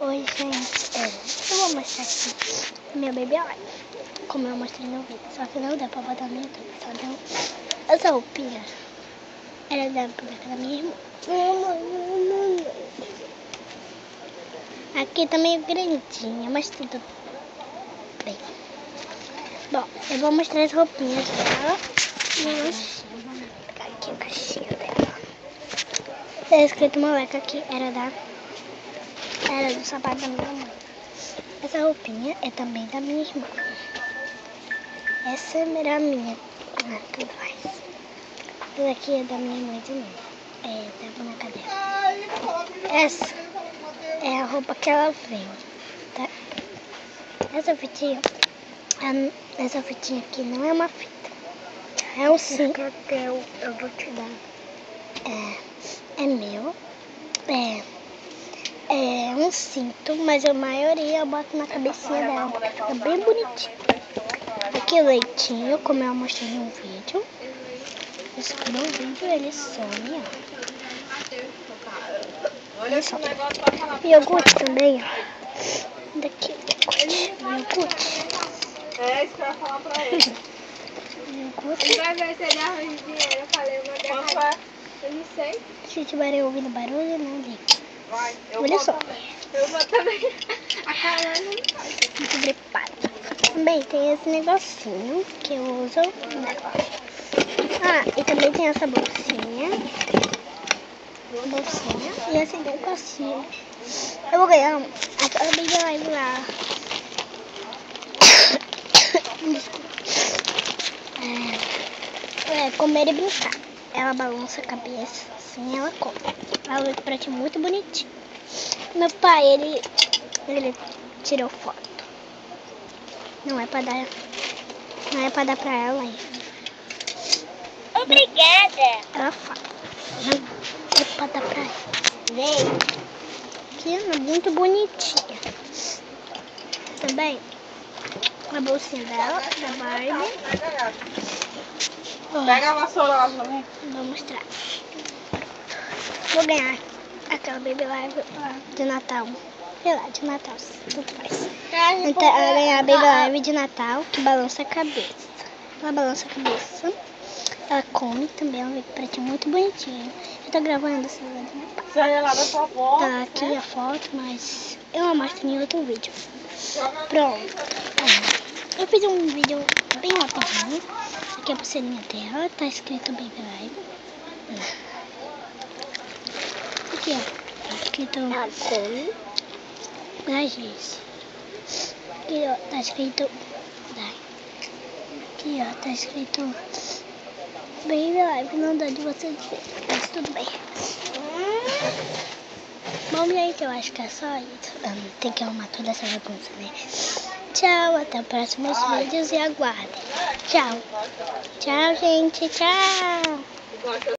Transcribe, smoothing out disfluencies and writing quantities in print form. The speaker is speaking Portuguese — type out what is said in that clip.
Oi, gente. Eu vou mostrar aqui meu baby life, como eu mostrei no vídeo. Só que não dá pra botar no YouTube, só deu essa roupinha. Era da boneca da minha irmã. Aqui tá meio grandinha, mas tudo bem. Bom, eu vou mostrar as roupinhas dela. Vou pegar aqui o caixinho dela. Tá escrito moleca aqui, era do sapato da minha mãe. Essa roupinha é também da minha irmã. Essa era a minha. Tudo mais. Essa daqui é da minha mãe também. É da boneca dela. Essa é a roupa que ela veio, tá? Essa fitinha aqui não é uma fita. É um cinto. Eu vou te dar. É meu. É um cinto, mas a maioria eu boto na cabecinha dela, porque fica bem bonitinho. Aqui o leitinho, como eu mostrei no vídeo. No vídeo ele some, ó. Ele some. E iogurte também, ó. Daqui, iogurte. É isso que eu ia falar pra ele. Iogurte. Vai ver se ele arranja dinheiro. Eu falei, eu vou deixar. Eu não sei. Se tiverem ouvindo barulho, não ligue. Vai, Olha só. Eu vou também. A Carla não faz. Muito preparo. Também tem esse negocinho que eu uso nela. E também tem essa bolsinha. E esse negocinho. Eu vou ganhar aquela Baby Live lá. Comer e brincar. Ela balança a cabeça, assim ela come. Ela é pra ti muito bonitinho. Meu pai, ele tirou foto. Não é pra dar pra ela aí. Obrigada. Ela fala. Não é pra dar pra ela. Vem. Aqui é muito bonitinha. Também a bolsinha dela, da Barbie. Pega a vassoura lá também. Vou mostrar. Vou ganhar aquela Baby Live lá de Natal. Sei lá, de Natal, tudo faz. Então, ela vai ganhar a Baby Live de Natal, que balança a cabeça. Ela balança a cabeça. Ela come também, ela vem pra ti muito bonitinho. Eu tô gravando essa lá do meu pai. Você é lá da sua avó. Tá aqui a foto, mas eu mostro em outro vídeo. Pronto. Eu fiz um vídeo bem rapidinho. Aqui é a pulseirinha dela, tá escrito Baby Live. Aqui, ó, tá escrito Gagis. Aqui, ó, tá escrito Aqui, ó, tá escrito Baby Live. Não dá de vocês verem, mas tudo bem. Bom, gente, eu acho que é só isso. Tem que arrumar toda essa bagunça, né? Tchau, até os próximos vídeos e aguardem. Tchau. Tchau, gente. Tchau.